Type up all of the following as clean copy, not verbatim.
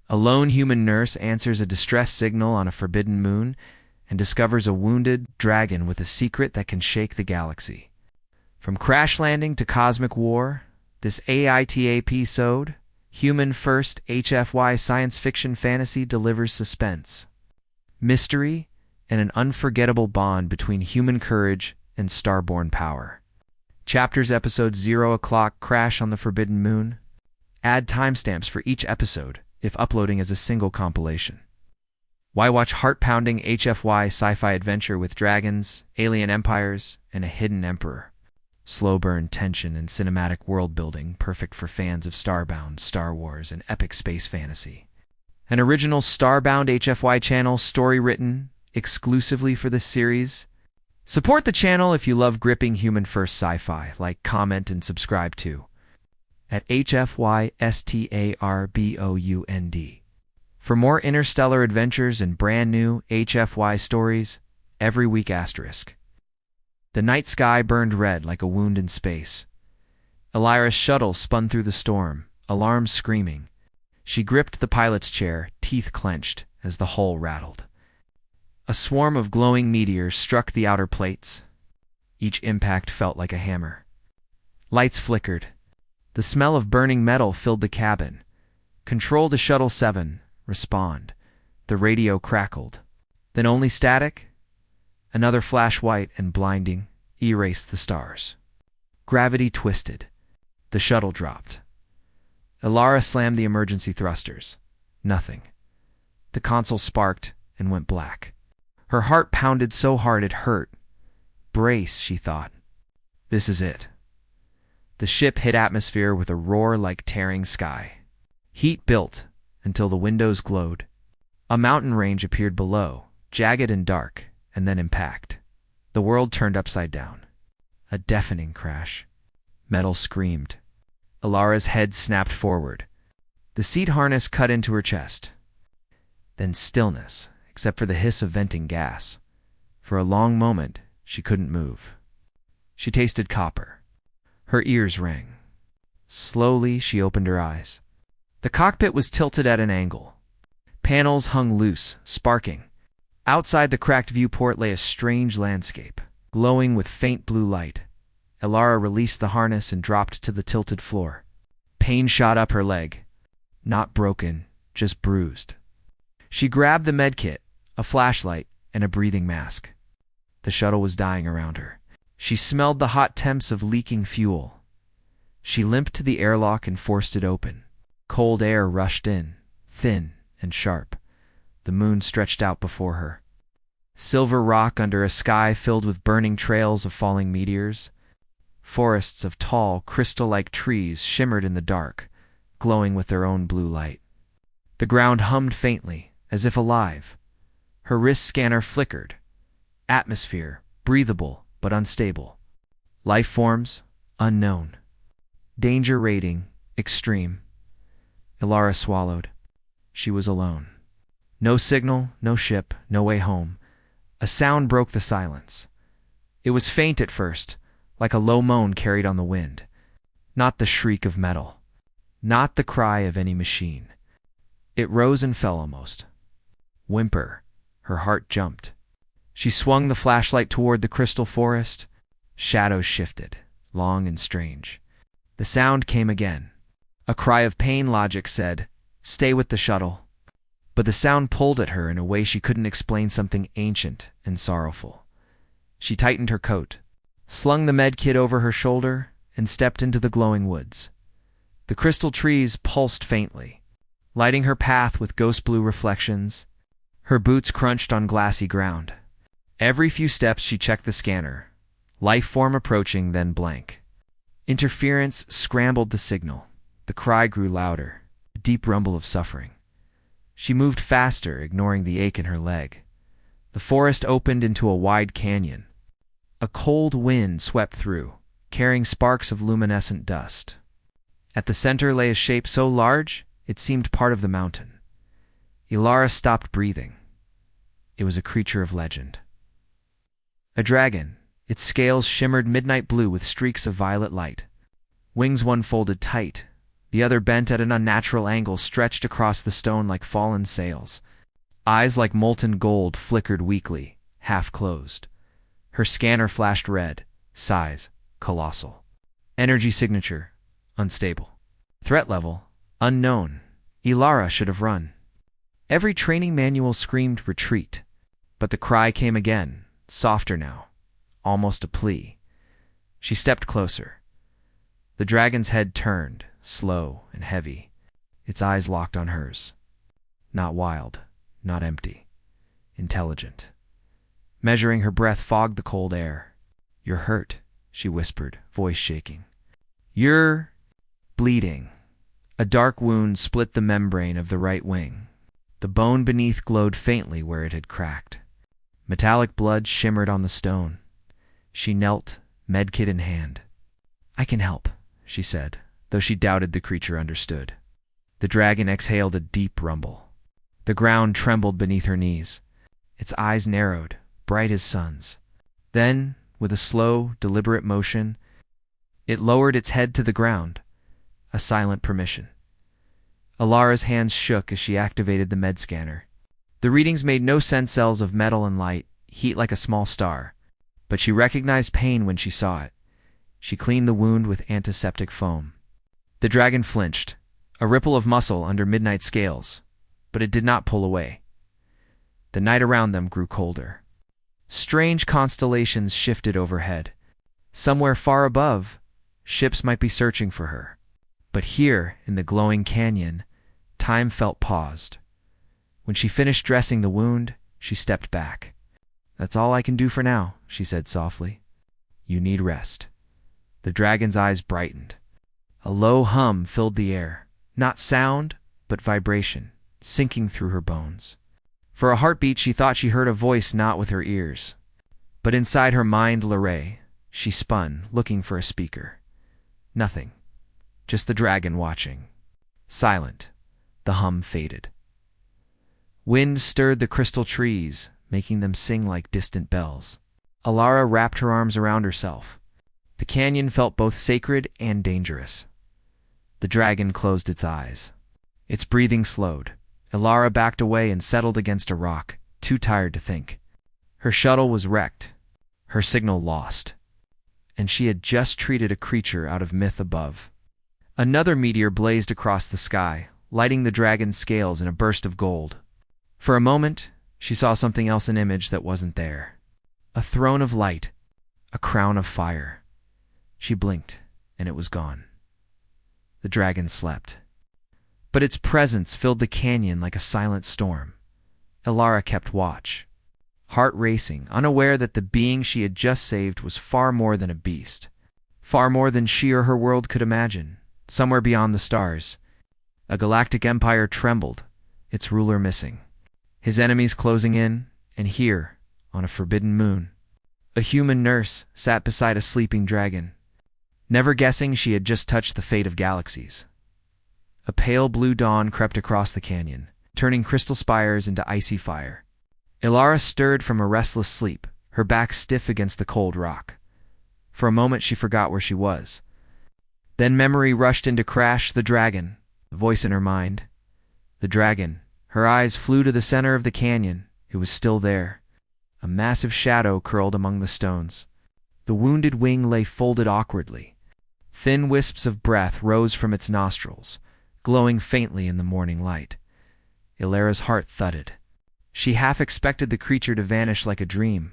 A lone human nurse answers a distress signal on a forbidden moon and discovers a wounded dragon with a secret that can shake the galaxy. From crash landing to cosmic war, this AITA-episode, Human First HFY science fiction fantasy delivers suspense, mystery, and an unforgettable bond between human courage and starborn power. Chapters Episode 0 o'clock Crash on the Forbidden Moon. Add timestamps for each episode if uploading as a single compilation. Why watch heart-pounding HFY sci-fi adventure with dragons, alien empires, and a hidden emperor? Slow burn tension and cinematic world-building perfect for fans of Starbound, Star Wars, and epic space fantasy. An original Starbound HFY Channel story written exclusively for this series. Support the channel if you love gripping human-first sci-fi. Like, comment, and subscribe to at HFY Starbound. For more interstellar adventures and brand new HFY stories every week asterisk. The night sky burned red like a wound in space. Elira's shuttle spun through the storm, alarms screaming. She gripped the pilot's chair, teeth clenched, as the hull rattled. A swarm of glowing meteors struck the outer plates. Each impact felt like a hammer. Lights flickered. The smell of burning metal filled the cabin. Control to Shuttle 7. Respond. The radio crackled. Then only static. Another flash white and blinding erased the stars. Gravity twisted. The shuttle dropped. Elara slammed the emergency thrusters. Nothing. The console sparked and went black. Her heart pounded so hard it hurt. Brace, she thought. This is it. The ship hit atmosphere with a roar like tearing sky. Heat built until the windows glowed. A mountain range appeared below, jagged and dark, and then impact. The world turned upside down. A deafening crash. Metal screamed. Elara's head snapped forward. The seat harness cut into her chest. Then stillness, except for the hiss of venting gas. For a long moment, she couldn't move. She tasted copper. Her ears rang. Slowly, she opened her eyes. The cockpit was tilted at an angle. Panels hung loose, sparking. Outside the cracked viewport lay a strange landscape, glowing with faint blue light. Elara released the harness and dropped to the tilted floor. Pain shot up her leg. Not broken, just bruised. She grabbed the medkit, a flashlight, and a breathing mask. The shuttle was dying around her. She smelled the hot temps of leaking fuel. She limped to the airlock and forced it open. Cold air rushed in, thin and sharp. The moon stretched out before her. Silver rock under a sky filled with burning trails of falling meteors. Forests of tall, crystal-like trees shimmered in the dark, glowing with their own blue light. The ground hummed faintly, as if alive. Her wrist scanner flickered. Atmosphere, breathable but unstable. Life forms, unknown. Danger rating, extreme. Elara swallowed. She was alone. No signal, no ship, no way home. A sound broke the silence. It was faint at first, like a low moan carried on the wind. Not the shriek of metal. Not the cry of any machine. It rose and fell almost. Whimper. Her heart jumped. She swung the flashlight toward the crystal forest. Shadows shifted, long and strange. The sound came again. A cry of pain, logic said, "Stay with the shuttle." But the sound pulled at her in a way she couldn't explain, something ancient and sorrowful. She tightened her coat, slung the medkit over her shoulder, and stepped into the glowing woods. The crystal trees pulsed faintly, lighting her path with ghost blue reflections. Her boots crunched on glassy ground. Every few steps she checked the scanner. Life form approaching, then blank. Interference scrambled the signal. The cry grew louder, a deep rumble of suffering. She moved faster, ignoring the ache in her leg. The forest opened into a wide canyon. A cold wind swept through, carrying sparks of luminescent dust. At the center lay a shape so large it seemed part of the mountain. Elara stopped breathing. It was a creature of legend. A dragon. Its scales shimmered midnight blue with streaks of violet light. Wings one folded tight, The other, bent at an unnatural angle, stretched across the stone like fallen sails. Eyes like molten gold flickered weakly, half closed. Her scanner flashed red. Size, colossal. Energy signature, unstable. Threat level, unknown. Ilara should have run. Every training manual screamed retreat. But the cry came again, softer now, almost a plea. She stepped closer. The dragon's head turned, slow and heavy. Its eyes locked on hers. Not wild, not empty. Intelligent. Measuring her breath fogged the cold air. "You're hurt," she whispered, voice shaking. "You're bleeding." A dark wound split the membrane of the right wing. The bone beneath glowed faintly where it had cracked. Metallic blood shimmered on the stone. She knelt, medkit in hand. "I can help," she said, though she doubted the creature understood. The dragon exhaled a deep rumble. The ground trembled beneath her knees. Its eyes narrowed, bright as suns. Then, with a slow, deliberate motion, it lowered its head to the ground, a silent permission. Ilara's hands shook as she activated the med scanner. The readings made no sense. Cells of metal and light, heat like a small star. But she recognized pain when she saw it. She cleaned the wound with antiseptic foam. The dragon flinched, a ripple of muscle under midnight scales, but it did not pull away. The night around them grew colder. Strange constellations shifted overhead. Somewhere far above, ships might be searching for her. But here, in the glowing canyon, time felt paused. When she finished dressing the wound, she stepped back. "That's all I can do for now," she said softly. "You need rest." The dragon's eyes brightened. A low hum filled the air, not sound, but vibration, sinking through her bones. For a heartbeat, she thought she heard a voice not with her ears. But inside her mind, Lorraine, she spun, looking for a speaker. Nothing. Just the dragon watching. Silent. The hum faded. Wind stirred the crystal trees, making them sing like distant bells. Ilara wrapped her arms around herself. The canyon felt both sacred and dangerous. The dragon closed its eyes. Its breathing slowed. Ilara backed away and settled against a rock, too tired to think. Her shuttle was wrecked, her signal lost, and she had just treated a creature out of myth above. Another meteor blazed across the sky, lighting the dragon's scales in a burst of gold. For a moment, she saw something else, an image that wasn't there. A throne of light, a crown of fire. She blinked, and it was gone. The dragon slept. But its presence filled the canyon like a silent storm. Ilara kept watch, heart racing, unaware that the being she had just saved was far more than a beast, far more than she or her world could imagine. Somewhere beyond the stars, a galactic empire trembled, its ruler missing, his enemies closing in, and here, on a forbidden moon, a human nurse sat beside a sleeping dragon, never guessing she had just touched the fate of galaxies. A pale blue dawn crept across the canyon, turning crystal spires into icy fire. Ilara stirred from a restless sleep, her back stiff against the cold rock. For a moment she forgot where she was. Then memory rushed in to crash. The dragon, the voice in her mind. The dragon. Her eyes flew to the center of the canyon. It was still there. A massive shadow curled among the stones. The wounded wing lay folded awkwardly. Thin wisps of breath rose from its nostrils, glowing faintly in the morning light. Ilara's heart thudded. She half expected the creature to vanish like a dream.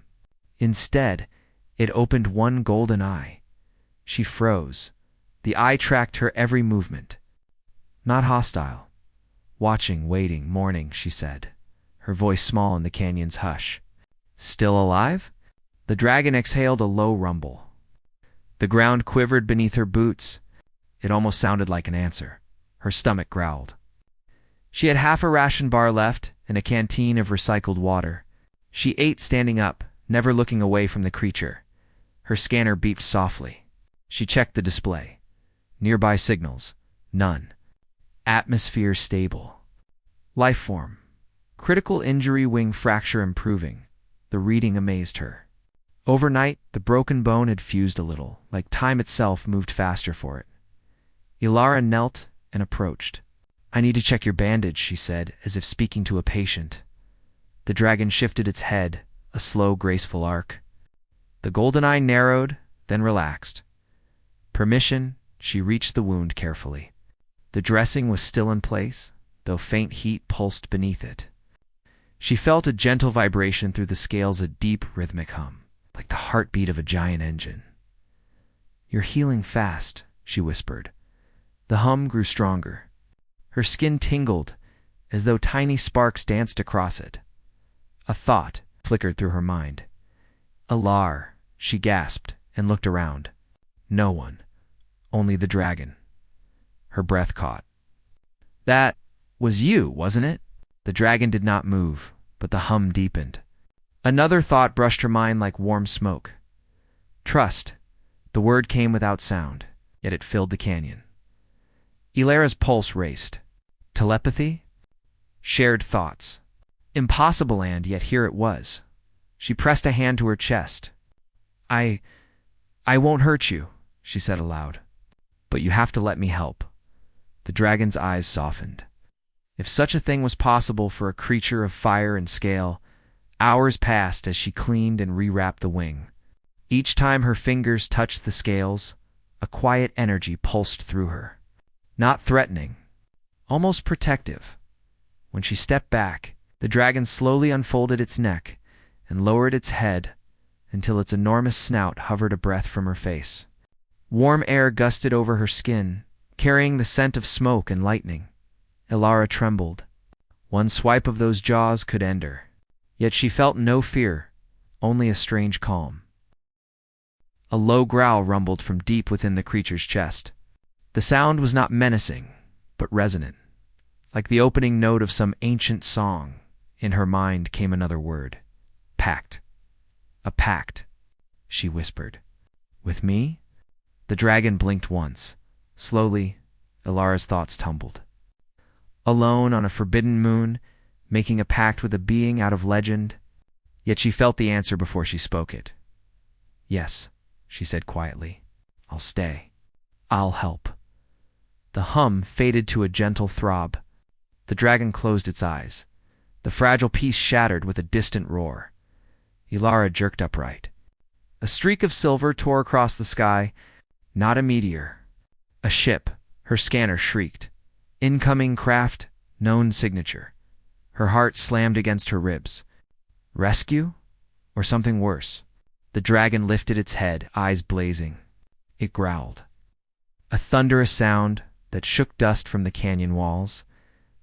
Instead, it opened one golden eye. She froze. The eye tracked her every movement. Not hostile. Watching, waiting, mourning, she said, her voice small in the canyon's hush. "Still alive?" The dragon exhaled a low rumble. The ground quivered beneath her boots. It almost sounded like an answer. Her stomach growled. She had half a ration bar left and a canteen of recycled water. She ate standing up, never looking away from the creature. Her scanner beeped softly. She checked the display. Nearby signals. None. Atmosphere stable. Life form. Critical injury, wing fracture improving. The reading amazed her. Overnight, the broken bone had fused a little, like time itself moved faster for it. Ilara knelt and approached. "I need to check your bandage," she said, as if speaking to a patient. The dragon shifted its head, a slow, graceful arc. The golden eye narrowed, then relaxed. Permission, she reached the wound carefully. The dressing was still in place, though faint heat pulsed beneath it. She felt a gentle vibration through the scales, a deep, rhythmic hum, like the heartbeat of a giant engine. "You're healing fast," she whispered. The hum grew stronger. Her skin tingled, as though tiny sparks danced across it. A thought flickered through her mind. "Alar," she gasped and looked around. No one, only the dragon. Her breath caught. "That was you, wasn't it?" The dragon did not move, but the hum deepened. Another thought brushed her mind like warm smoke. "Trust." The word came without sound, yet it filled the canyon. Ilara's pulse raced. Telepathy? Shared thoughts. Impossible, and yet here it was. She pressed a hand to her chest. I won't hurt you," she said aloud. "But you have to let me help." The dragon's eyes softened. If such a thing was possible for a creature of fire and scale, hours passed as she cleaned and rewrapped the wing. Each time her fingers touched the scales, a quiet energy pulsed through her. Not threatening, almost protective. When she stepped back, the dragon slowly unfolded its neck and lowered its head until its enormous snout hovered a breath from her face. Warm air gusted over her skin, carrying the scent of smoke and lightning. Ilara trembled. One swipe of those jaws could end her. Yet she felt no fear, only a strange calm. A low growl rumbled from deep within the creature's chest. The sound was not menacing, but resonant. Like the opening note of some ancient song, in her mind came another word. Pact. "A pact," she whispered. "With me?" The dragon blinked once. Slowly, Ilara's thoughts tumbled. Alone on a forbidden moon, making a pact with a being out of legend. Yet she felt the answer before she spoke it. "Yes," she said quietly. "I'll stay. I'll help." The hum faded to a gentle throb. The dragon closed its eyes. The fragile piece shattered with a distant roar. Ilara jerked upright. A streak of silver tore across the sky. Not a meteor. A ship. Her scanner shrieked. Incoming craft, known signature. Her heart slammed against her ribs. Rescue? Or something worse? The dragon lifted its head, eyes blazing. It growled. A thunderous sound that shook dust from the canyon walls.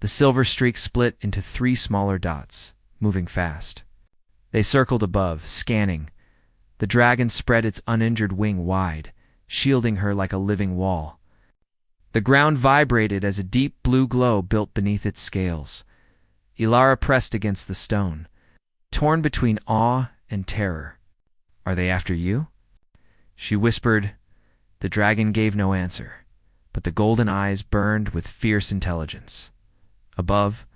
The silver streak split into 3 smaller dots, moving fast. They circled above, scanning. The dragon spread its uninjured wing wide, shielding her like a living wall. The ground vibrated as a deep blue glow built beneath its scales. Ilara pressed against the stone, torn between awe and terror. "Are they after you?" she whispered. The dragon gave no answer, but the golden eyes burned with fierce intelligence. Above,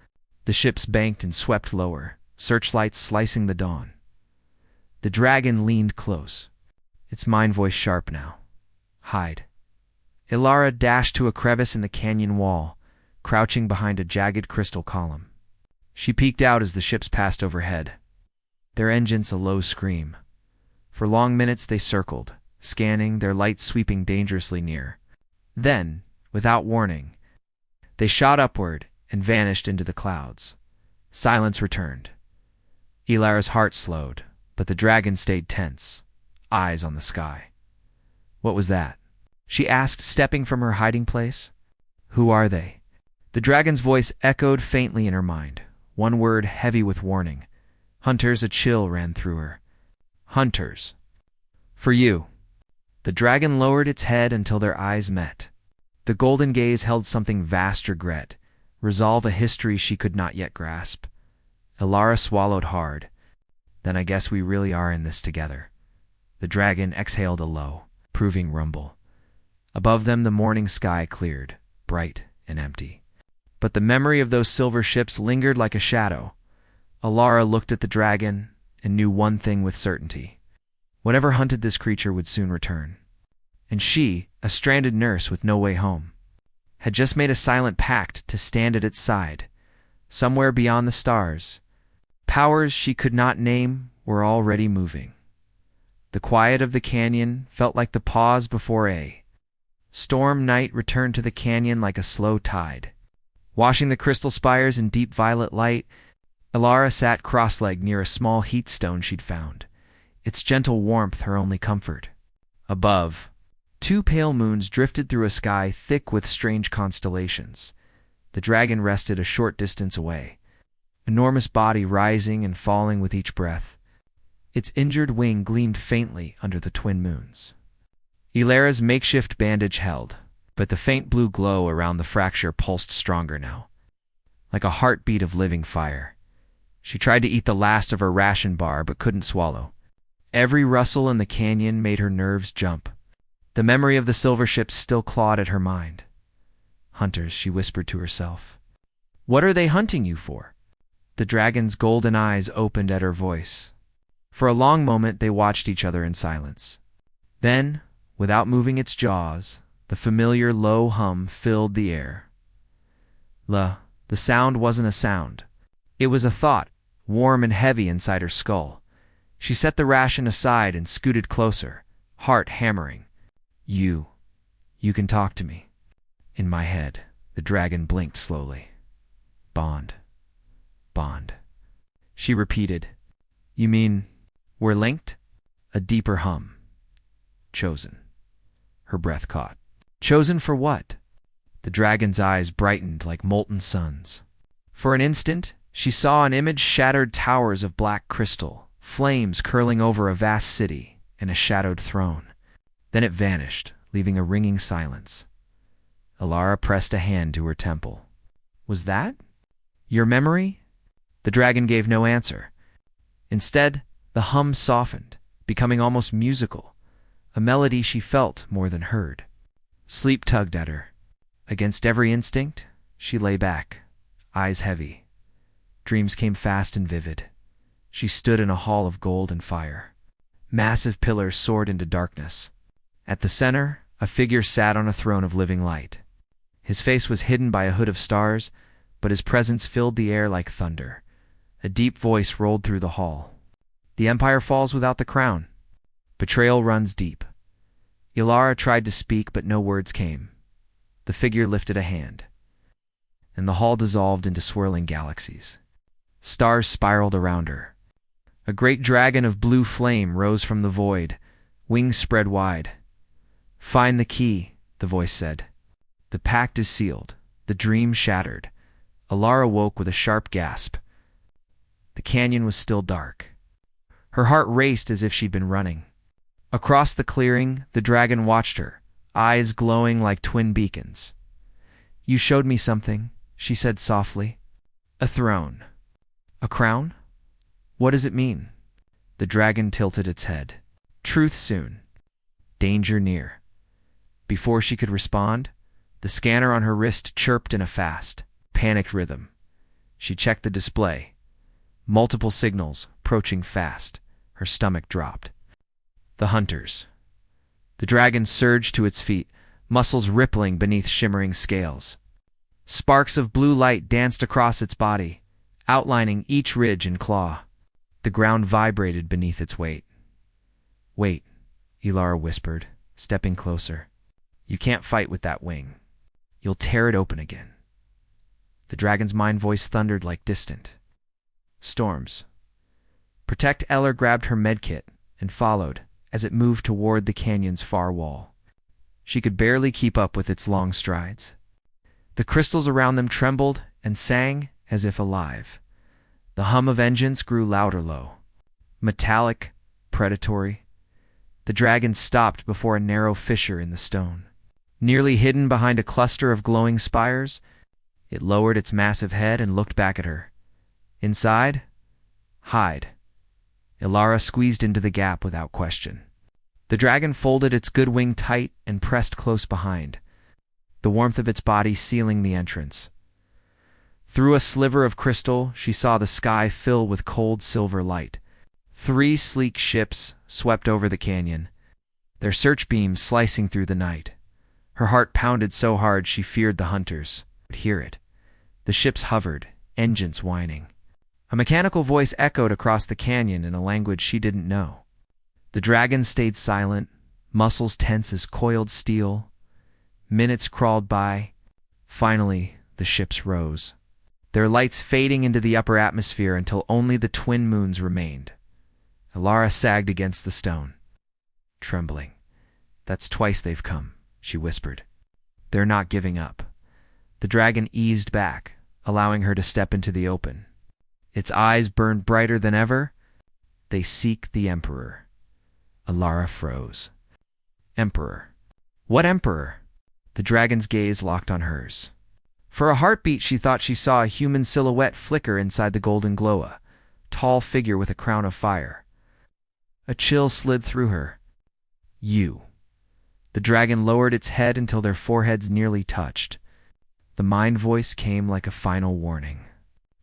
the ships banked and swept lower, searchlights slicing the dawn. The dragon leaned close, its mind voice sharp now. "Hide." Ilara dashed to a crevice in the canyon wall, crouching behind a jagged crystal column. She peeked out as the ships passed overhead, their engines a low scream. For long minutes they circled, scanning, their lights sweeping dangerously near. Then, without warning, they shot upward and vanished into the clouds. Silence returned. Ilara's heart slowed, but the dragon stayed tense, eyes on the sky. "What was that?" she asked, stepping from her hiding place. "Who are they?" The dragon's voice echoed faintly in her mind, one word heavy with warning. Hunters. A chill ran through her. "Hunters. For you." The dragon lowered its head until their eyes met. The golden gaze held something vast: regret, resolve, a history she could not yet grasp. Ilara swallowed hard. "Then I guess we really are in this together." The dragon exhaled a low, proving rumble. Above them the morning sky cleared, bright and empty. But the memory of those silver ships lingered like a shadow. Ilara looked at the dragon and knew one thing with certainty. Whatever hunted this creature would soon return. And she, a stranded nurse with no way home, had just made a silent pact to stand at its side, somewhere beyond the stars. Powers she could not name were already moving. The quiet of the canyon felt like the pause before a storm. Night returned to the canyon like a slow tide, washing the crystal spires in deep violet light. Elara sat cross-legged near a small heat stone she'd found, its gentle warmth her only comfort. Above, 2 pale moons drifted through a sky thick with strange constellations. The dragon rested a short distance away, enormous body rising and falling with each breath. Its injured wing gleamed faintly under the twin moons. Elara's makeshift bandage held, but the faint blue glow around the fracture pulsed stronger now, like a heartbeat of living fire. She tried to eat the last of her ration bar but couldn't swallow. Every rustle in the canyon made her nerves jump. The memory of the silver ships still clawed at her mind. Hunters, she whispered to herself. What are they hunting you for? The dragon's golden eyes opened at her voice. For a long moment they watched each other in silence. Then, without moving its jaws, the familiar low hum filled the air. The sound wasn't a sound. It was a thought, warm and heavy inside her skull. She set the ration aside and scooted closer, heart hammering. You can talk to me. In my head, the dragon blinked slowly. Bond. She repeated. You mean we're linked? A deeper hum. Chosen. Her breath caught. Chosen for what? The dragon's eyes brightened like molten suns. For an instant, she saw an image: shattered towers of black crystal, flames curling over a vast city, and a shadowed throne. Then it vanished, leaving a ringing silence. Elara pressed a hand to her temple. Was that your memory? The dragon gave no answer. Instead, the hum softened, becoming almost musical, a melody she felt more than heard. Sleep tugged at her. Against every instinct, she lay back, eyes heavy. Dreams came fast and vivid. She stood in a hall of gold and fire. Massive pillars soared into darkness. At the center, a figure sat on a throne of living light. His face was hidden by a hood of stars, but his presence filled the air like thunder. A deep voice rolled through the hall. The empire falls without the crown. Betrayal runs deep. Elara tried to speak, but no words came. The figure lifted a hand, and the hall dissolved into swirling galaxies. Stars spiraled around her. A great dragon of blue flame rose from the void, wings spread wide. Find the key, the voice said. The pact is sealed, the dream shattered. Elara woke with a sharp gasp. The canyon was still dark. Her heart raced as if she'd been running. Across the clearing, the dragon watched her, eyes glowing like twin beacons. You showed me something, she said softly. A throne. A crown? What does it mean? The dragon tilted its head. Truth soon. Danger near. Before she could respond, the scanner on her wrist chirped in a fast, panicked rhythm. She checked the display. Multiple signals, approaching fast. Her stomach dropped. The hunters. The dragon surged to its feet, muscles rippling beneath shimmering scales. Sparks of blue light danced across its body, outlining each ridge and claw. The ground vibrated beneath its weight. Wait, Elara whispered, stepping closer. You can't fight with that wing. You'll tear it open again. The dragon's mind voice thundered like distant storms. Protect Eller grabbed her medkit and followed as it moved toward the canyon's far wall. She could barely keep up with its long strides. The crystals around them trembled and sang as if alive. The hum of engines grew louder low. Metallic, predatory. The dragon stopped before a narrow fissure in the stone. Nearly hidden behind a cluster of glowing spires, it lowered its massive head and looked back at her. Inside, hide. Elara squeezed into the gap without question. The dragon folded its good wing tight and pressed close behind, the warmth of its body sealing the entrance. Through a sliver of crystal, she saw the sky fill with cold silver light. 3 sleek ships swept over the canyon, their search beams slicing through the night. Her heart pounded so hard she feared the hunters would hear it. The ships hovered, engines whining. A mechanical voice echoed across the canyon in a language she didn't know. The dragon stayed silent, muscles tense as coiled steel. Minutes crawled by. Finally, the ships rose, their lights fading into the upper atmosphere until only the twin moons remained. Elara sagged against the stone, trembling. "That's twice they've come," she whispered. "They're not giving up." The dragon eased back, allowing her to step into the open. Its eyes burned brighter than ever. "They seek the Emperor." Elara froze. "Emperor? What Emperor?" The dragon's gaze locked on hers. For a heartbeat, she thought she saw a human silhouette flicker inside the golden glow, a tall figure with a crown of fire. A chill slid through her. "You." The dragon lowered its head until their foreheads nearly touched. The mind voice came like a final warning.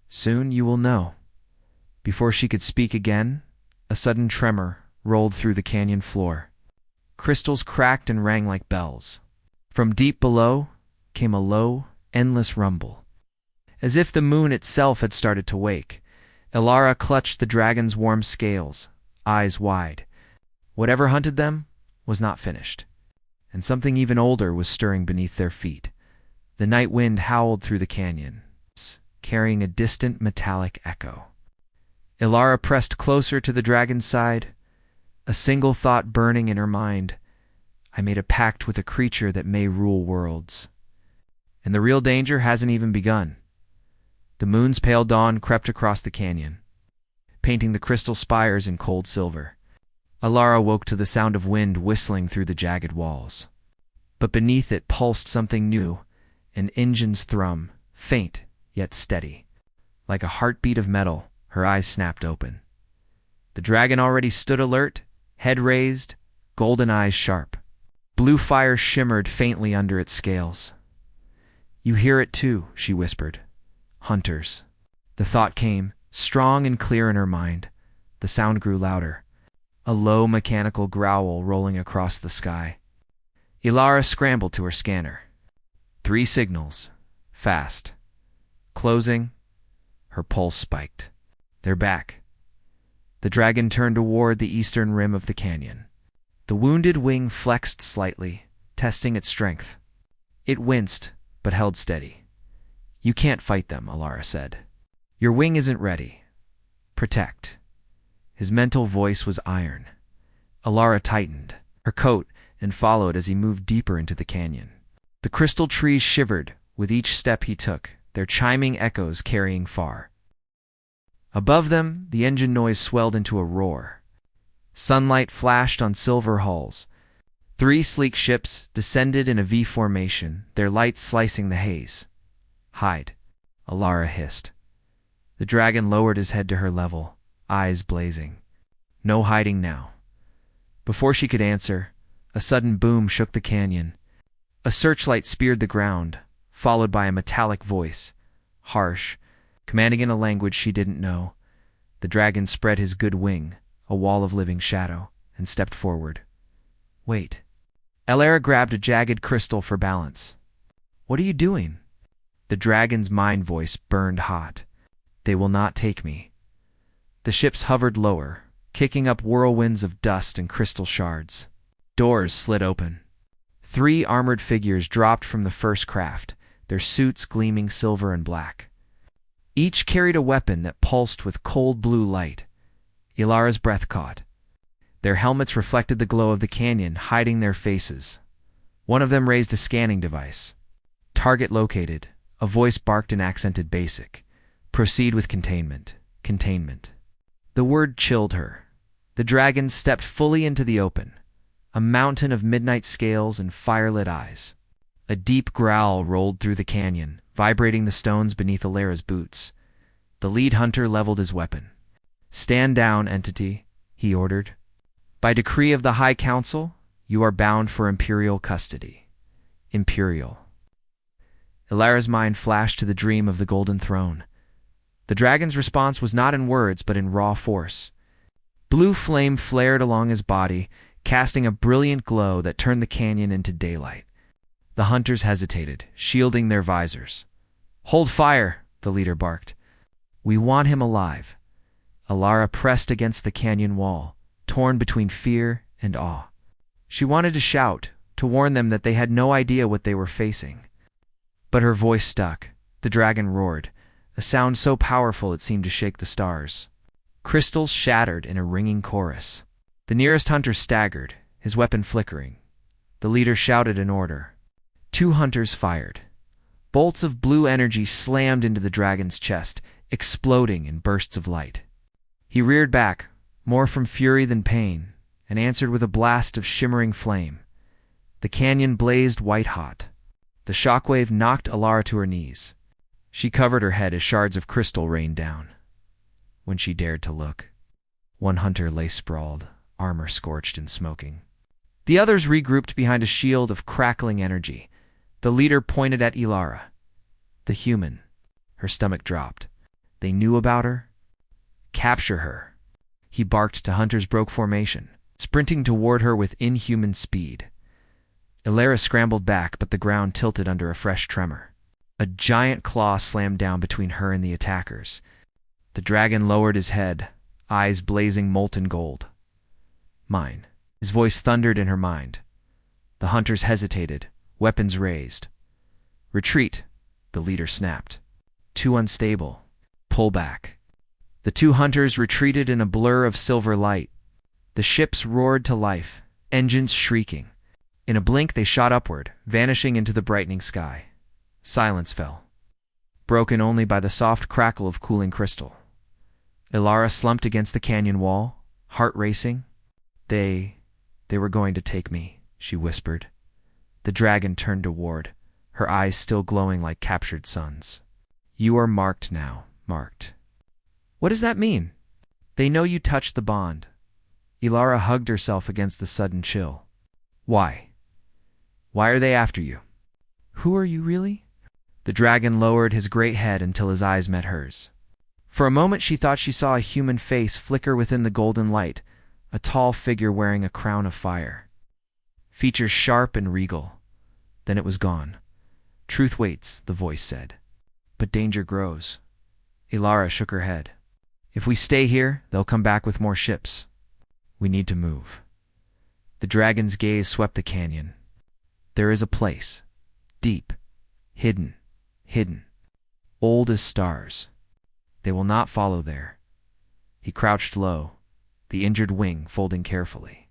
"Soon you will know." Before she could speak again, a sudden tremor rolled through the canyon floor. Crystals cracked and rang like bells. From deep below came a low, endless rumble. As if the moon itself had started to wake, Elara clutched the dragon's warm scales, eyes wide. Whatever hunted them was not finished, and something even older was stirring beneath their feet. The night wind howled through the canyon, carrying a distant metallic echo. Elara pressed closer to the dragon's side, a single thought burning in her mind. "I made a pact with a creature that may rule worlds. And the real danger hasn't even begun." The moon's pale dawn crept across the canyon, painting the crystal spires in cold silver. Elara woke to the sound of wind whistling through the jagged walls. But beneath it pulsed something new, an engine's thrum, faint yet steady. Like a heartbeat of metal, her eyes snapped open. The dragon already stood alert, head raised, golden eyes sharp. Blue fire shimmered faintly under its scales. "You hear it too," she whispered. "Hunters." The thought came, strong and clear in her mind. The sound grew louder, a low mechanical growl rolling across the sky. Elara scrambled to her scanner. 3 signals, fast. Closing. Her pulse spiked. "They're back." The dragon turned toward the eastern rim of the canyon. The wounded wing flexed slightly, testing its strength. It winced, but held steady. "You can't fight them," Elara said. "Your wing isn't ready. Protect." His mental voice was iron. Elara tightened her coat and followed as he moved deeper into the canyon. The crystal trees shivered with each step he took, their chiming echoes carrying far. Above them, the engine noise swelled into a roar. Sunlight flashed on silver hulls. 3 sleek ships descended in a V formation, their lights slicing the haze. "Hide," Elara hissed. The dragon lowered his head to her level, eyes blazing. "No hiding now." Before she could answer, a sudden boom shook the canyon. A searchlight speared the ground, followed by a metallic voice, harsh, commanding in a language she didn't know. The dragon spread his good wing, a wall of living shadow, and stepped forward. "Wait." Elara grabbed a jagged crystal for balance. "What are you doing?" The dragon's mind voice burned hot. "They will not take me." The ships hovered lower, kicking up whirlwinds of dust and crystal shards. Doors slid open. 3 armored figures dropped from the first craft, their suits gleaming silver and black. Each carried a weapon that pulsed with cold blue light. Elara's breath caught. Their helmets reflected the glow of the canyon, hiding their faces. One of them raised a scanning device. "Target located," a voice barked in accented basic. "Proceed with containment. Containment." The word chilled her. The dragon stepped fully into the open, a mountain of midnight scales and firelit eyes. A deep growl rolled through the canyon, vibrating the stones beneath Elara's boots. The lead hunter leveled his weapon. "Stand down, entity," he ordered. "By decree of the High Council, you are bound for Imperial custody." Imperial. Elara's mind flashed to the dream of the Golden Throne. The dragon's response was not in words, but in raw force. Blue flame flared along his body, casting a brilliant glow that turned the canyon into daylight. The hunters hesitated, shielding their visors. "Hold fire," the leader barked. "We want him alive." Alara pressed against the canyon wall, torn between fear and awe. She wanted to shout, to warn them that they had no idea what they were facing. But her voice stuck. The dragon roared, a sound so powerful it seemed to shake the stars. Crystals shattered in a ringing chorus. The nearest hunter staggered, his weapon flickering. The leader shouted an order. 2 hunters fired. Bolts of blue energy slammed into the dragon's chest, exploding in bursts of light. He reared back, more from fury than pain, and answered with a blast of shimmering flame. The canyon blazed white-hot. The shockwave knocked Alara to her knees. She covered her head as shards of crystal rained down. When she dared to look, 1 hunter lay sprawled, armor scorched and smoking. The others regrouped behind a shield of crackling energy. The leader pointed at Alara. The human. Her stomach dropped. They knew about her? Capture her. He barked to hunters broke formation, sprinting toward her with inhuman speed. Alara scrambled back, but the ground tilted under a fresh tremor. A giant claw slammed down between her and the attackers. The dragon lowered his head, eyes blazing molten gold. "Mine." His voice thundered in her mind. The hunters hesitated, weapons raised. "Retreat," the leader snapped. "Too unstable. Pull back." The 2 hunters retreated in a blur of silver light. The ships roared to life, engines shrieking. In a blink they shot upward, vanishing into the brightening sky. Silence fell, broken only by the soft crackle of cooling crystal. Alara slumped against the canyon wall, heart racing. They were going to take me," she whispered. The dragon turned toward, her eyes still glowing like captured suns. "You are marked now, marked." "What does that mean?" "They know you touched the bond." Alara hugged herself against the sudden chill. "Why? Why are they after you?" "Who are you really?" The dragon lowered his great head until his eyes met hers. For a moment she thought she saw a human face flicker within the golden light, a tall figure wearing a crown of fire. Features sharp and regal. Then it was gone. "Truth waits," the voice said. "But danger grows." Alara shook her head. "If we stay here, they'll come back with more ships. We need to move." The dragon's gaze swept the canyon. "There is a place. Deep. Hidden. Old as stars. They will not follow there." He crouched low, the injured wing folding carefully.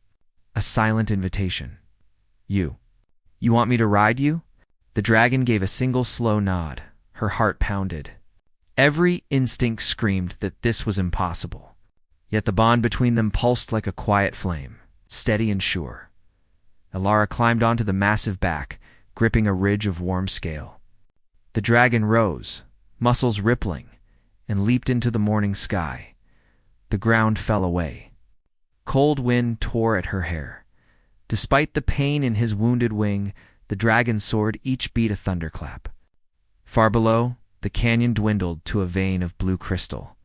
A silent invitation. You want me to ride you?" The dragon gave a single slow nod. Her heart pounded. Every instinct screamed that this was impossible. Yet the bond between them pulsed like a quiet flame, steady and sure. Alara climbed onto the massive back, gripping a ridge of warm scale. The dragon rose, muscles rippling, and leaped into the morning sky. The ground fell away. Cold wind tore at her hair. Despite the pain in his wounded wing, the dragon soared, each beat a thunderclap. Far below, the canyon dwindled to a vein of blue crystal.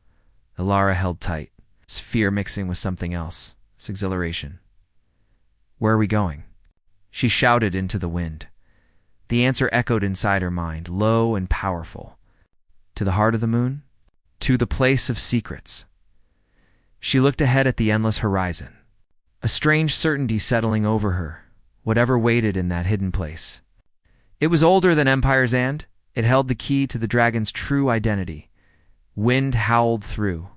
Alara held tight, fear mixing with something else, exhilaration. "Where are we going?" She shouted into the wind. The answer echoed inside her mind, low and powerful. "To the heart of the moon? To the place of secrets." She looked ahead at the endless horizon. A strange certainty settling over her, whatever waited in that hidden place. It was older than Empire's End. It held the key to the dragon's true identity. Wind howled through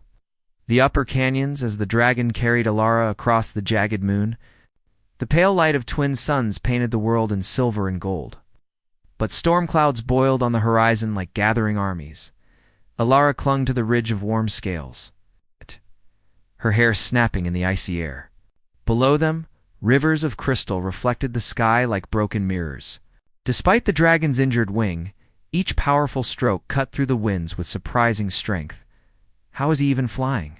the upper canyons as the dragon carried Alara across the jagged moon. The pale light of twin suns painted the world in silver and gold. But storm clouds boiled on the horizon like gathering armies. Alara clung to the ridge of warm scales, her hair snapping in the icy air. Below them, rivers of crystal reflected the sky like broken mirrors. Despite the dragon's injured wing, each powerful stroke cut through the winds with surprising strength. How was he even flying?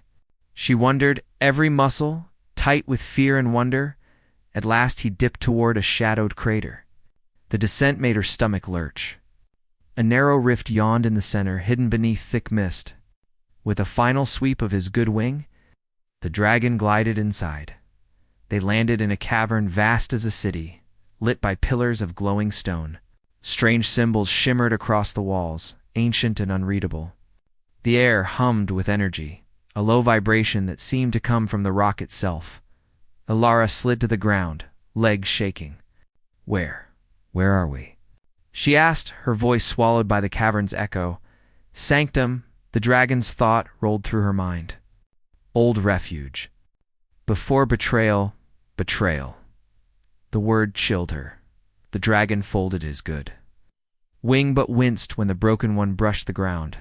She wondered, every muscle tight with fear and wonder. At last he dipped toward a shadowed crater. The descent made her stomach lurch. A narrow rift yawned in the center, hidden beneath thick mist. With a final sweep of his good wing, the dragon glided inside. They landed in a cavern vast as a city, lit by pillars of glowing stone. Strange symbols shimmered across the walls, ancient and unreadable. The air hummed with energy, a low vibration that seemed to come from the rock itself. Ilara slid to the ground, legs shaking. Where are we?" she asked, her voice swallowed by the cavern's echo. Sanctum, the dragon's thought rolled through her mind. Old refuge. Before betrayal. The word chilled her. The dragon folded his good wing but winced when the broken one brushed the ground.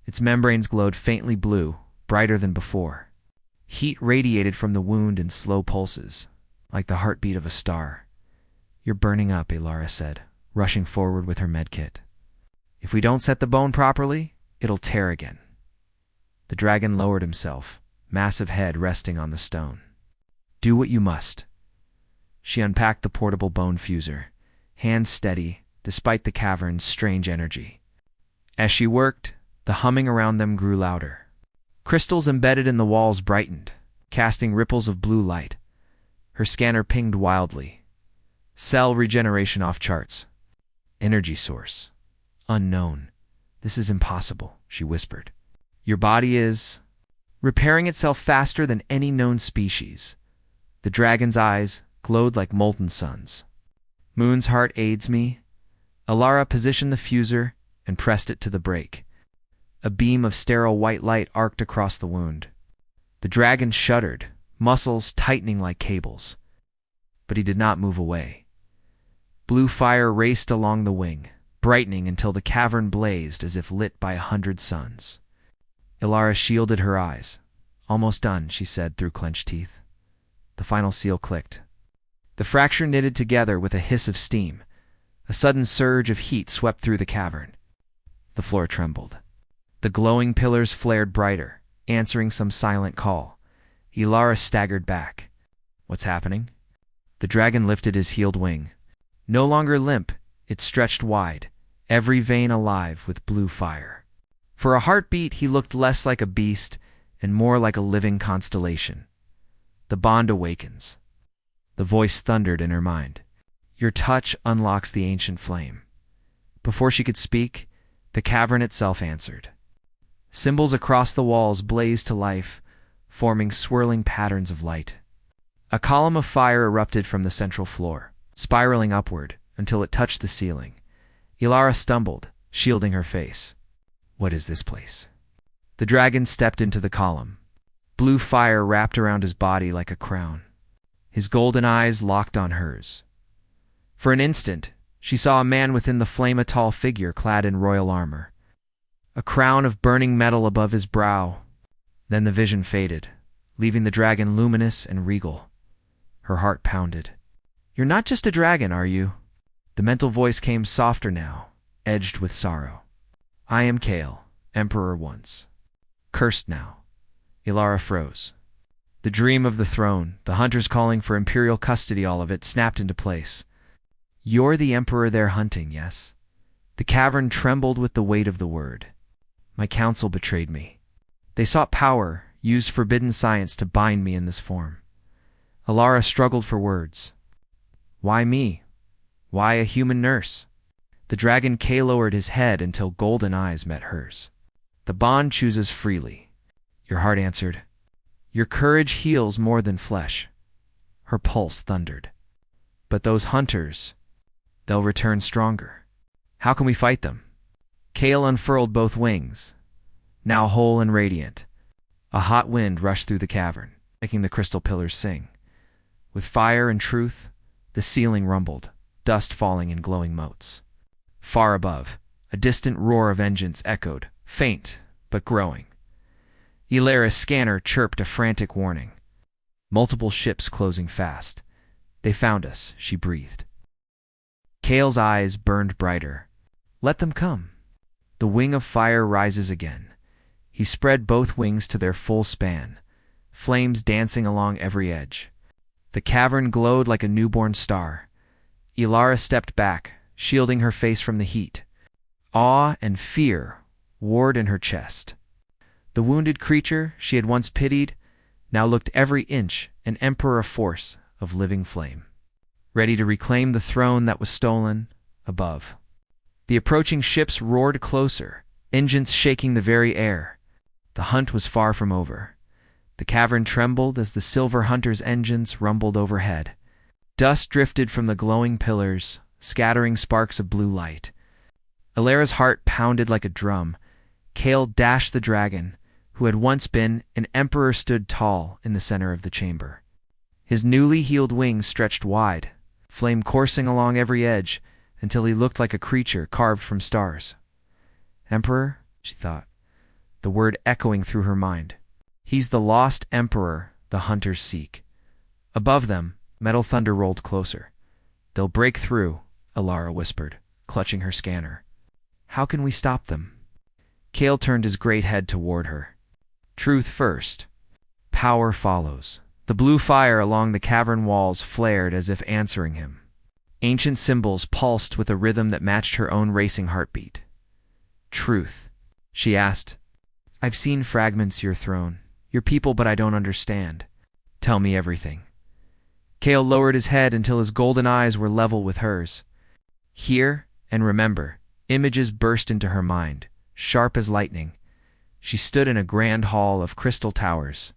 Its membranes glowed faintly blue, brighter than before. Heat radiated from the wound in slow pulses, like the heartbeat of a star. "You're burning up," Ilara said, rushing forward with her medkit. "If we don't set the bone properly, it'll tear again." The dragon lowered himself, massive head resting on the stone. "Do what you must." She unpacked the portable bone fuser, hands steady, despite the cavern's strange energy. As she worked, the humming around them grew louder. Crystals embedded in the walls brightened, casting ripples of blue light. Her scanner pinged wildly. Cell regeneration off charts. Energy source. Unknown. "This is impossible," she whispered. "Your body is repairing itself faster than any known species." The dragon's eyes glowed like molten suns. "Moon's heart aids me." Ilara positioned the fuser and pressed it to the brake. A beam of sterile white light arced across the wound. The dragon shuddered, muscles tightening like cables. But he did not move away. Blue fire raced along the wing, brightening until the cavern blazed as if lit by 100 suns. Ilara shielded her eyes. "Almost done," she said through clenched teeth. The final seal clicked. The fracture knitted together with a hiss of steam. A sudden surge of heat swept through the cavern. The floor trembled. The glowing pillars flared brighter, answering some silent call. Ilara staggered back. "What's happening?" The dragon lifted his healed wing. No longer limp, it stretched wide, every vein alive with blue fire. For a heartbeat, he looked less like a beast and more like a living constellation. "The bond awakens." The voice thundered in her mind. "Your touch unlocks the ancient flame." Before she could speak, the cavern itself answered. Symbols across the walls blazed to life, forming swirling patterns of light. A column of fire erupted from the central floor, spiraling upward until it touched the ceiling. Ilara stumbled, shielding her face. "What is this place?" The dragon stepped into the column. Blue fire wrapped around his body like a crown. His golden eyes locked on hers. For an instant, she saw a man within the flame, a tall figure clad in royal armor. A crown of burning metal above his brow. Then the vision faded, leaving the dragon luminous and regal. Her heart pounded. "You're not just a dragon, are you?" The mental voice came softer now, edged with sorrow. "I am Kale, emperor once. Cursed now." Ilara froze. The dream of the throne, the hunters calling for imperial custody, all of it snapped into place. "You're the emperor they're hunting, yes?" The cavern trembled with the weight of the word. "My council betrayed me. They sought power, used forbidden science to bind me in this form." Ilara struggled for words. "Why me? Why a human nurse?" The dragon K lowered his head until golden eyes met hers. "The bond chooses freely." Your heart answered. "Your courage heals more than flesh." Her pulse thundered. "But those hunters, they'll return stronger. How can we fight them?" Kale unfurled both wings, now whole and radiant. A hot wind rushed through the cavern, making the crystal pillars sing. With fire and truth, the ceiling rumbled, dust falling in glowing motes. Far above, a distant roar of vengeance echoed, faint but growing. Ilara's scanner chirped a frantic warning. Multiple ships closing fast. "They found us," she breathed. Kale's eyes burned brighter. "Let them come." The wing of fire rises again. He spread both wings to their full span, flames dancing along every edge. The cavern glowed like a newborn star. Ilara stepped back, shielding her face from the heat. Awe and fear warred in her chest. The wounded creature she had once pitied now looked every inch an emperor force of living flame. ready to reclaim the throne that was stolen. Above, the approaching ships roared closer, engines shaking the very air. The hunt was far from over. The cavern trembled as the silver hunter's engines rumbled overhead. Dust drifted from the glowing pillars, scattering sparks of blue light. Alara's heart pounded like a drum. Kale dashed the dragon, who had once been an emperor, stood tall in the center of the chamber. His newly healed wings stretched wide, flame coursing along every edge, until he looked like a creature carved from stars. Emperor, she thought, the word echoing through her mind. He's the lost emperor the hunters seek. Above them, metal thunder rolled closer. They'll break through, Alara whispered, clutching her scanner. How can we stop them? Kale turned his great head toward her. Truth first. Power follows. The blue fire along the cavern walls flared as if answering him. Ancient symbols pulsed with a rhythm that matched her own racing heartbeat. Truth, she asked. I've seen fragments your throne, your people, but I don't understand. Tell me everything. Kale lowered his head until his golden eyes were level with hers. Hear and remember. Images burst into her mind, sharp as lightning. She stood in a grand hall of crystal towers.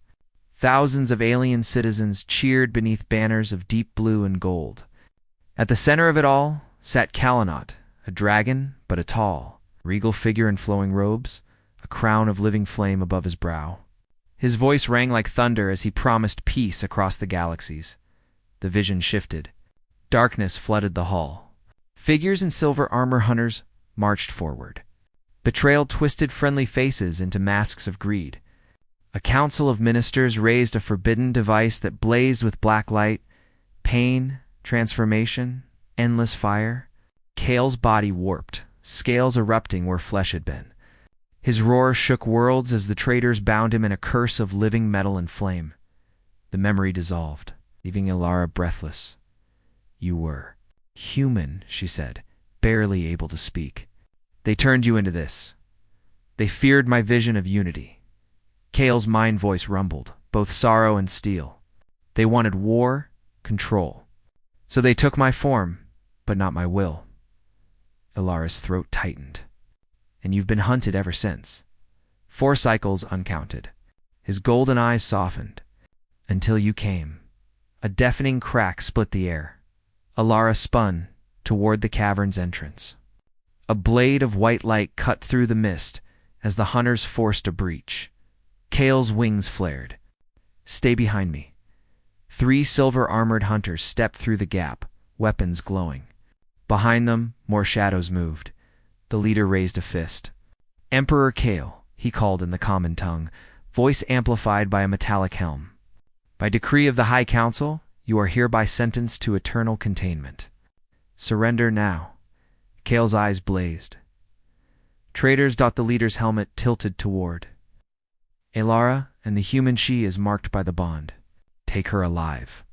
Thousands of alien citizens cheered beneath banners of deep blue and gold. At the center of it all sat Kalanot, a dragon, but a tall, regal figure in flowing robes, a crown of living flame above his brow. His voice rang like thunder as he promised peace across the galaxies. The vision shifted. Darkness flooded the hall. Figures in silver armor hunters marched forward. Betrayal twisted friendly faces into masks of greed. A council of ministers raised a forbidden device that blazed with black light, pain, transformation, endless fire. Kale's body warped, scales erupting where flesh had been. His roar shook worlds as the traitors bound him in a curse of living metal and flame. The memory dissolved, leaving Alara breathless. You were human, she said, barely able to speak. They turned you into this. They feared my vision of unity. Kale's mind voice rumbled, both sorrow and steel. They wanted war, control. So they took my form, but not my will. Alara's throat tightened. And you've been hunted ever since. 4 cycles uncounted. His golden eyes softened. Until you came. A deafening crack split the air. Alara spun toward the cavern's entrance. A blade of white light cut through the mist as the hunters forced a breach. Kale's wings flared. Stay behind me. 3 silver-armored hunters stepped through the gap, weapons glowing. Behind them, more shadows moved. The leader raised a fist. Emperor Kale, he called in the common tongue, voice amplified by a metallic helm. By decree of the High Council, you are hereby sentenced to eternal containment. Surrender now. Kale's eyes blazed. Traitors. The leader's helmet tilted toward. Alara, and the human she is marked by the bond. Take her alive.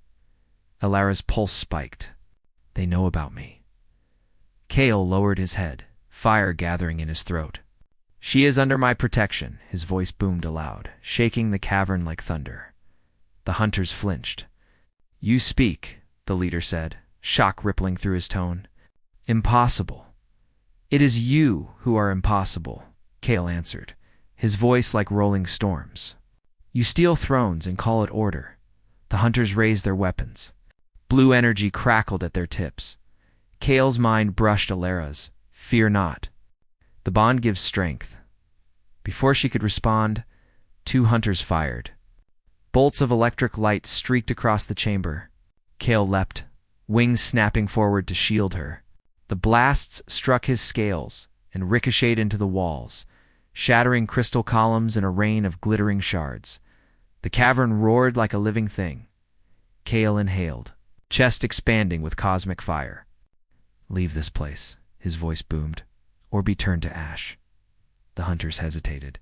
Alara's pulse spiked. They know about me. Kale lowered his head, fire gathering in his throat. She is under my protection, his voice boomed aloud, shaking the cavern like thunder. The hunters flinched. You speak, the leader said, shock rippling through his tone. Impossible. It is you who are impossible, Kale answered, his voice like rolling storms. You steal thrones and call it order. The hunters raised their weapons. Blue energy crackled at their tips. Kale's mind brushed Alara's. Fear not. The bond gives strength. Before she could respond, 2 hunters fired. Bolts of electric light streaked across the chamber. Kale leapt, wings snapping forward to shield her. The blasts struck his scales and ricocheted into the walls, shattering crystal columns in a rain of glittering shards. The cavern roared like a living thing. Kale inhaled, chest expanding with cosmic fire. Leave this place, his voice boomed, or be turned to ash. The hunters hesitated.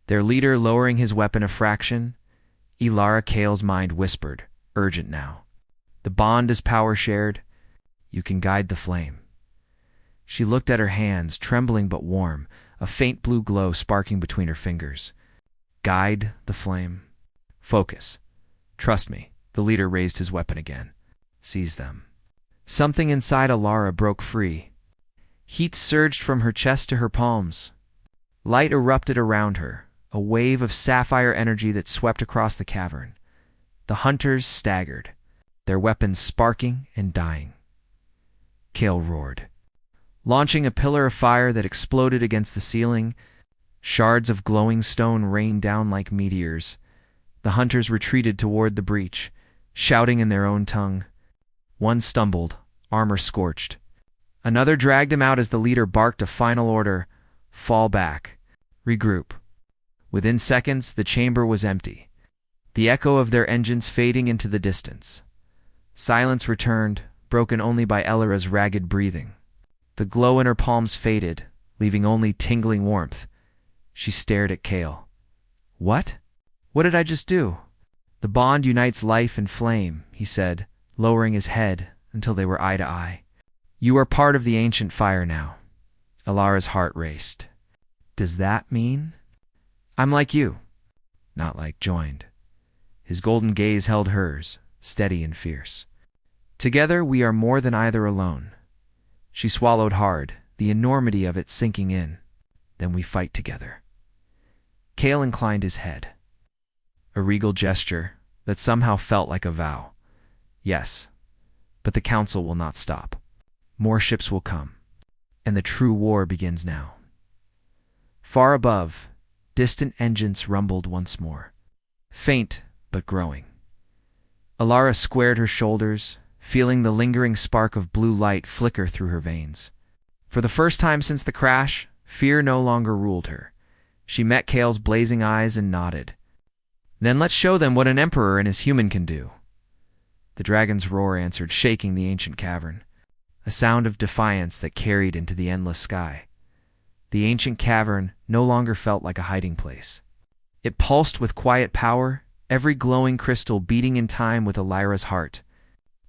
Their leader lowering his weapon a fraction, Alara. Kale's mind whispered, urgent now. The bond is power shared. You can guide the flame. She looked at her hands, trembling but warm, a faint blue glow sparking between her fingers. Guide the flame. Focus. Trust me. The leader raised his weapon again. Seize them. Something inside Alara broke free. Heat surged from her chest to her palms. Light erupted around her, a wave of sapphire energy that swept across the cavern. The hunters staggered, their weapons sparking and dying. Kale roared, launching a pillar of fire that exploded against the ceiling. Shards of glowing stone rained down like meteors. The hunters retreated toward the breach, shouting in their own tongue. One stumbled, armor scorched. Another dragged him out as the leader barked a final order: fall back, regroup. Within seconds, the chamber was empty, the echo of their engines fading into the distance. Silence returned, broken only by Elara's ragged breathing. The glow in her palms faded, leaving only tingling warmth. She stared at Kale. What? What did I just do? The bond unites life and flame, he said, lowering his head until they were eye to eye. You are part of the ancient fire now. Alara's heart raced. Does that mean? I'm like you. Not like joined. His golden gaze held hers, steady and fierce. Together we are more than either alone. She swallowed hard, the enormity of it sinking in. Then we fight together. Kale inclined his head. A regal gesture that somehow felt like a vow. Yes, but the council will not stop. More ships will come, and the true war begins now. Far above, distant engines rumbled once more. Faint, but growing. Alara squared her shoulders, feeling the lingering spark of blue light flicker through her veins. For the first time since the crash, fear no longer ruled her. She met Kale's blazing eyes and nodded. Then let's show them what an emperor and his human can do. The dragon's roar answered, shaking the ancient cavern, a sound of defiance that carried into the endless sky. The ancient cavern no longer felt like a hiding place. It pulsed with quiet power, every glowing crystal beating in time with Alara's heart.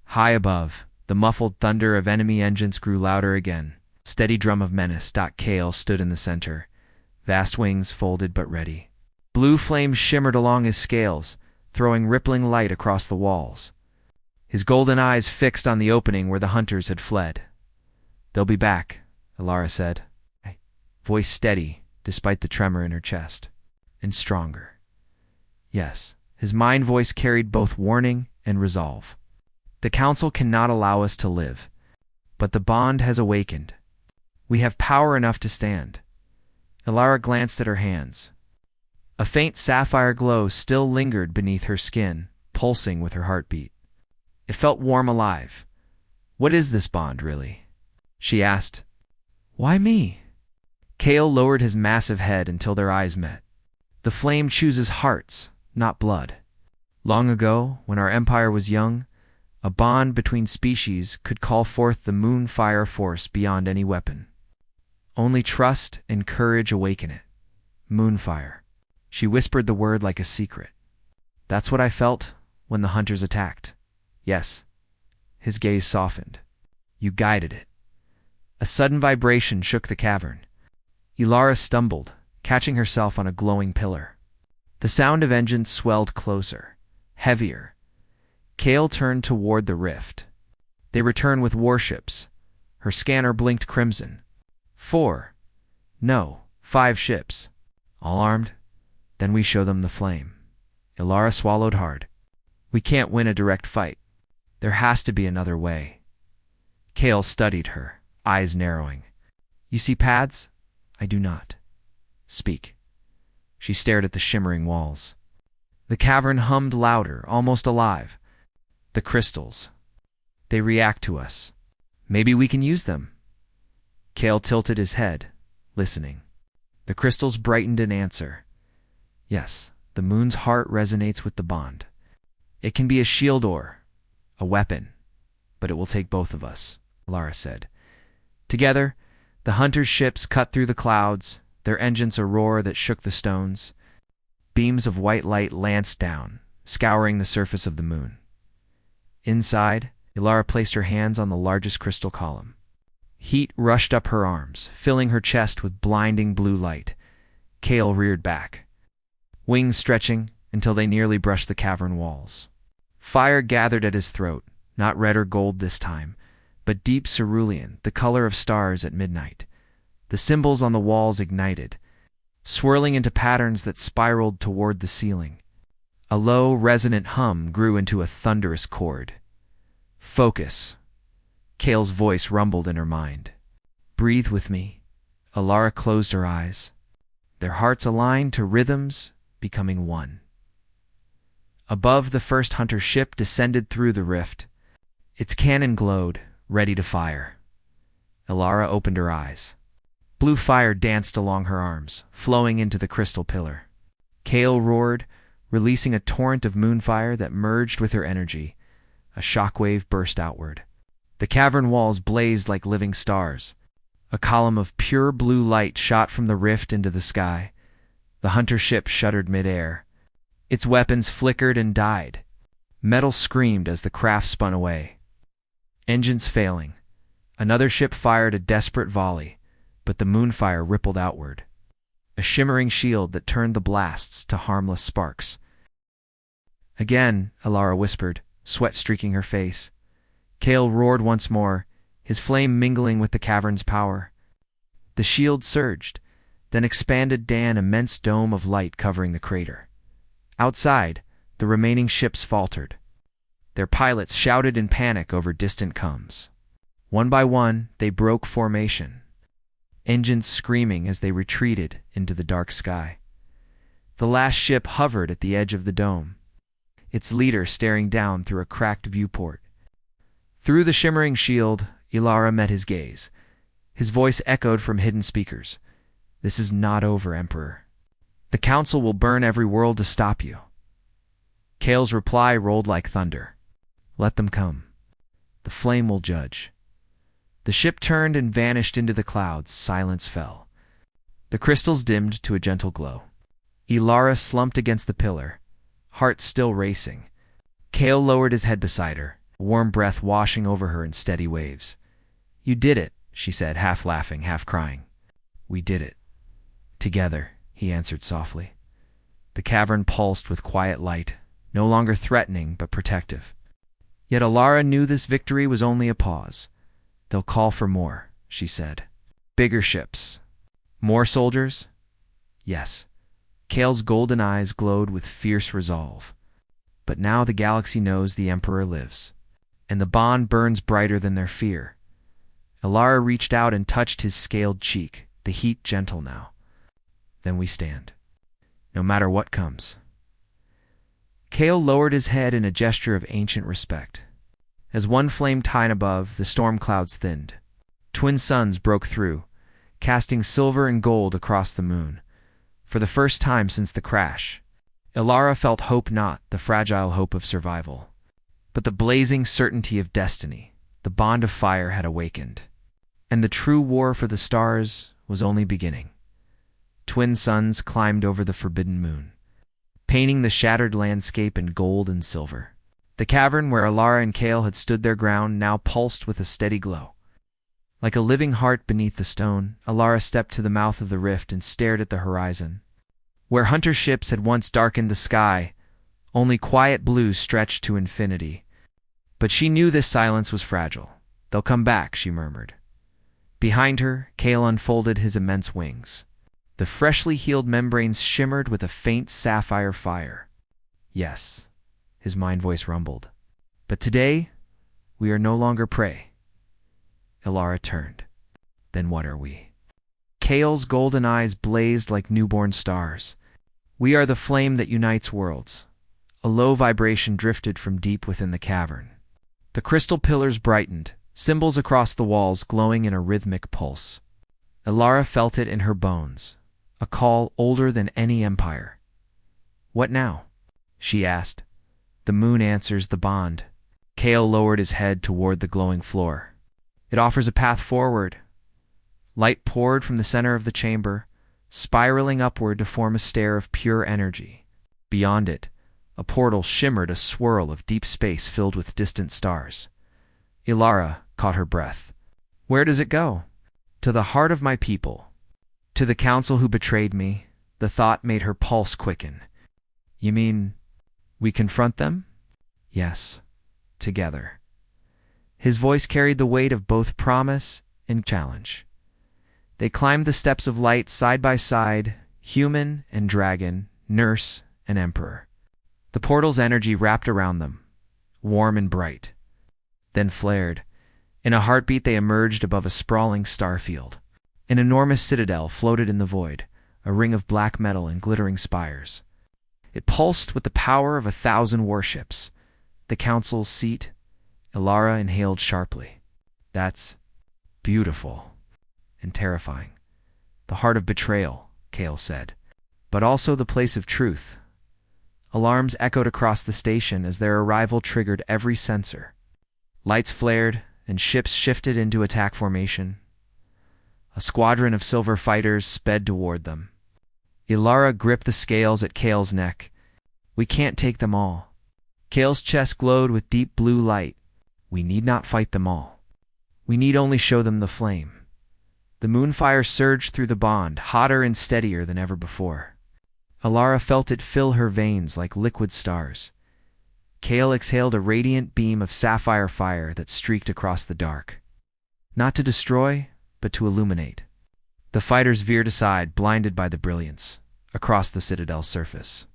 High above, the muffled thunder of enemy engines grew louder again. Steady drum of menace. Kale stood in the center, vast wings folded but ready. Blue flames shimmered along his scales, throwing rippling light across the walls. His golden eyes fixed on the opening where the hunters had fled. They'll be back, Alara said, voice steady despite the tremor in her chest, and stronger. Yes, his mind voice carried both warning and resolve. The council cannot allow us to live, but the bond has awakened. We have power enough to stand. Alara glanced at her hands. A faint sapphire glow still lingered beneath her skin, pulsing with her heartbeat. It felt warm, alive. What is this bond, really? She asked. Why me? Kale lowered his massive head until their eyes met. The flame chooses hearts, not blood. Long ago, when our empire was young, a bond between species could call forth the moon fire force beyond any weapon. Only trust and courage awaken it. Moonfire. She whispered the word like a secret. That's what I felt when the hunters attacked. Yes. His gaze softened. You guided it. A sudden vibration shook the cavern. Alara stumbled, catching herself on a glowing pillar. The sound of engines swelled closer, heavier. Kale turned toward the rift. They returned with warships. Her scanner blinked crimson. 4. No, 5 ships. All armed? Then we show them the flame. Alara swallowed hard. We can't win a direct fight. There has to be another way. Kale studied her, eyes narrowing. You see paths? I do not. Speak. She stared at the shimmering walls. The cavern hummed louder, almost alive. The crystals. They react to us. Maybe we can use them. Kale tilted his head, listening. The crystals brightened in answer. Yes, the moon's heart resonates with the bond. It can be a shield or a weapon, but it will take both of us, Alara said. Together, the hunters' ships cut through the clouds, their engines a roar that shook the stones. Beams of white light lanced down, scouring the surface of the moon. Inside, Alara placed her hands on the largest crystal column. Heat rushed up her arms, filling her chest with blinding blue light. Kale reared back, wings stretching until they nearly brushed the cavern walls. Fire gathered at his throat, not red or gold this time, but deep cerulean, the color of stars at midnight. The symbols on the walls ignited, swirling into patterns that spiraled toward the ceiling. A low, resonant hum grew into a thunderous chord. Focus. Kale's voice rumbled in her mind. Breathe with me. Alara closed her eyes, their hearts aligned to rhythms, becoming one. Above, the first hunter ship descended through the rift. Its cannon glowed, ready to fire. Alara opened her eyes. Blue fire danced along her arms, flowing into the crystal pillar. Kale roared, releasing a torrent of moonfire that merged with her energy. A shockwave burst outward. The cavern walls blazed like living stars. A column of pure blue light shot from the rift into the sky. The hunter ship shuddered midair. Its weapons flickered and died. Metal screamed as the craft spun away. Engines failing. Another ship fired a desperate volley, but the moonfire rippled outward. A shimmering shield that turned the blasts to harmless sparks. Again, Alara whispered, sweat streaking her face. Kale roared once more, his flame mingling with the cavern's power. The shield surged, then expanded an immense dome of light covering the crater. Outside, the remaining ships faltered. Their pilots shouted in panic over distant coms. One by one, they broke formation, engines screaming as they retreated into the dark sky. The last ship hovered at the edge of the dome, its leader staring down through a cracked viewport. Through the shimmering shield, Alara met his gaze. His voice echoed from hidden speakers. This is not over, Emperor. The Council will burn every world to stop you. Kale's reply rolled like thunder. Let them come. The flame will judge. The ship turned and vanished into the clouds. Silence fell. The crystals dimmed to a gentle glow. Alara slumped against the pillar, heart still racing. Kale lowered his head beside her, warm breath washing over her in steady waves. You did it, she said, half laughing, half crying. We did it. Together, he answered softly. The cavern pulsed with quiet light, no longer threatening but protective. Yet Alara knew this victory was only a pause. They'll call for more, she said. Bigger ships. More soldiers? Yes. Kale's golden eyes glowed with fierce resolve. But now the galaxy knows the Emperor lives, and the bond burns brighter than their fear. Alara reached out and touched his scaled cheek, the heat gentle now. Then we stand, no matter what comes. Kale lowered his head in a gesture of ancient respect. As one flamed high above, the storm clouds thinned. Twin suns broke through, casting silver and gold across the moon. For the first time since the crash, Alara felt hope, not the fragile hope of survival, but the blazing certainty of destiny. The bond of fire had awakened, and the true war for the stars was only beginning. Twin suns climbed over the forbidden moon, painting the shattered landscape in gold and silver. The cavern where Alara and Kale had stood their ground now pulsed with a steady glow. Like a living heart beneath the stone, Alara stepped to the mouth of the rift and stared at the horizon. Where hunter ships had once darkened the sky, only quiet blue stretched to infinity. But she knew this silence was fragile. They'll come back, she murmured. Behind her, Kale unfolded his immense wings. The freshly healed membranes shimmered with a faint sapphire fire. Yes, his mind voice rumbled. But today, we are no longer prey. Alara turned. Then what are we? Kale's golden eyes blazed like newborn stars. We are the flame that unites worlds. A low vibration drifted from deep within the cavern. The crystal pillars brightened, symbols across the walls glowing in a rhythmic pulse. Alara felt it in her bones, a call older than any empire. What now? She asked. The moon answers the bond. Kale lowered his head toward the glowing floor. It offers a path forward. Light poured from the center of the chamber, spiraling upward to form a stair of pure energy. Beyond it, a portal shimmered, a swirl of deep space filled with distant stars. Alara caught her breath. Where does it go? To the heart of my people. To the council who betrayed me. The thought made her pulse quicken. You mean, we confront them? Yes, together. His voice carried the weight of both promise and challenge. They climbed the steps of light side by side, human and dragon, nurse and emperor. The portal's energy wrapped around them, warm and bright, then flared. In a heartbeat they emerged above a sprawling starfield. An enormous citadel floated in the void, a ring of black metal and glittering spires. It pulsed with the power of 1,000 warships. The council's seat, Ilara inhaled sharply. That's beautiful and terrifying. The heart of betrayal, Kale said, but also the place of truth. Alarms echoed across the station as their arrival triggered every sensor. Lights flared, and ships shifted into attack formation. A squadron of silver fighters sped toward them. Ilara gripped the scales at Kale's neck. We can't take them all. Kale's chest glowed with deep blue light. We need not fight them all. We need only show them the flame. The moonfire surged through the bond, hotter and steadier than ever before. Ilara felt it fill her veins like liquid stars. Kale exhaled a radiant beam of sapphire fire that streaked across the dark. Not to destroy, but to illuminate. The fighters veered aside, blinded by the brilliance, across the citadel's surface.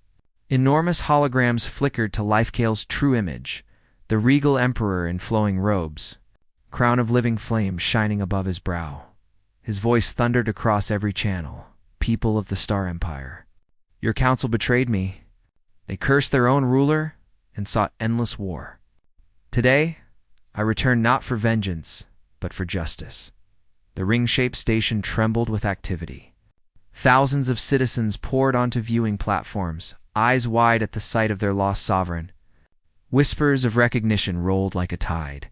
Enormous holograms flickered to life Kale's true image, the regal emperor in flowing robes, crown of living flame shining above his brow. His voice thundered across every channel. People of the Star Empire, your council betrayed me. They cursed their own ruler and sought endless war. Today, I return not for vengeance, but for justice. The ring-shaped station trembled with activity. Thousands of citizens poured onto viewing platforms, eyes wide at the sight of their lost sovereign. Whispers of recognition rolled like a tide.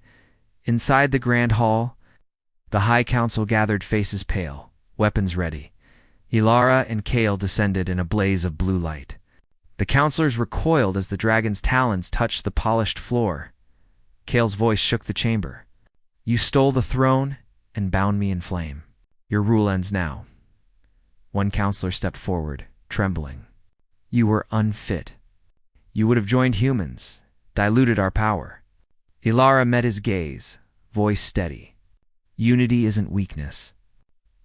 Inside the grand hall, the High Council gathered, faces pale, weapons ready. Ilara and Kale descended in a blaze of blue light. The counselors recoiled as the dragon's talons touched the polished floor. Kale's voice shook the chamber. You stole the throne and bound me in flame. Your rule ends now. One counselor stepped forward, trembling. You were unfit. You would have joined humans, diluted our power. Ilara met his gaze, voice steady. Unity isn't weakness.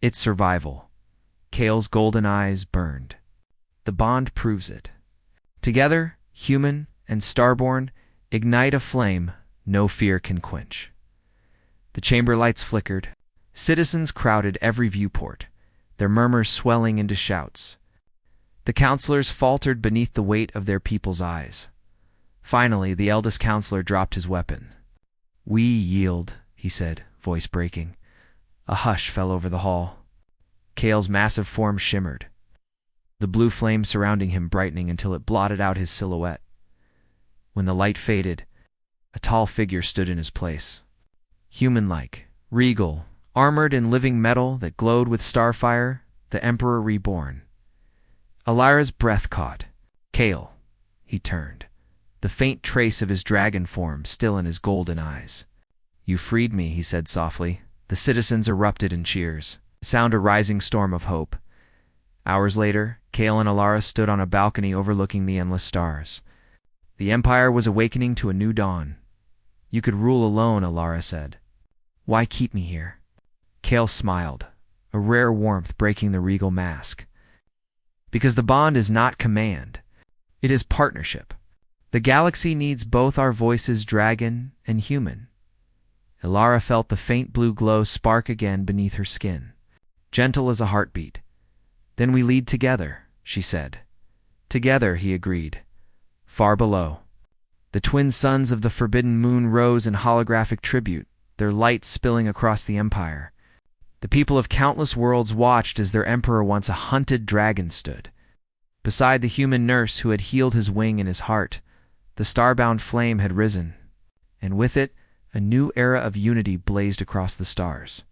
It's survival. Kale's golden eyes burned. The bond proves it. Together, human and starborn ignite a flame no fear can quench. The chamber lights flickered. Citizens crowded every viewport, their murmurs swelling into shouts. The counselors faltered beneath the weight of their people's eyes. Finally, the eldest counselor dropped his weapon. We yield, he said, voice breaking. A hush fell over the hall. Kale's massive form shimmered, the blue flame surrounding him brightening until it blotted out his silhouette. When the light faded, a tall figure stood in his place. Human-like, regal, armored in living metal that glowed with starfire, the Emperor reborn. Ilara's breath caught. Kale, he turned, the faint trace of his dragon form still in his golden eyes. You freed me, he said softly. The citizens erupted in cheers, sound a rising storm of hope. Hours later, Kale and Ilara stood on a balcony overlooking the endless stars. The Empire was awakening to a new dawn. You could rule alone, Ilara said. Why keep me here? Kale smiled, a rare warmth breaking the regal mask. Because the bond is not command. It is partnership. The galaxy needs both our voices, dragon and human. Ilara felt the faint blue glow spark again beneath her skin, gentle as a heartbeat. Then we lead together, she said. Together, he agreed. Far below, the twin suns of the forbidden moon rose in holographic tribute, their light spilling across the empire. The people of countless worlds watched as their emperor, once a hunted dragon, stood. Beside the human nurse who had healed his wing and his heart, the starbound flame had risen, and with it, a new era of unity blazed across the stars.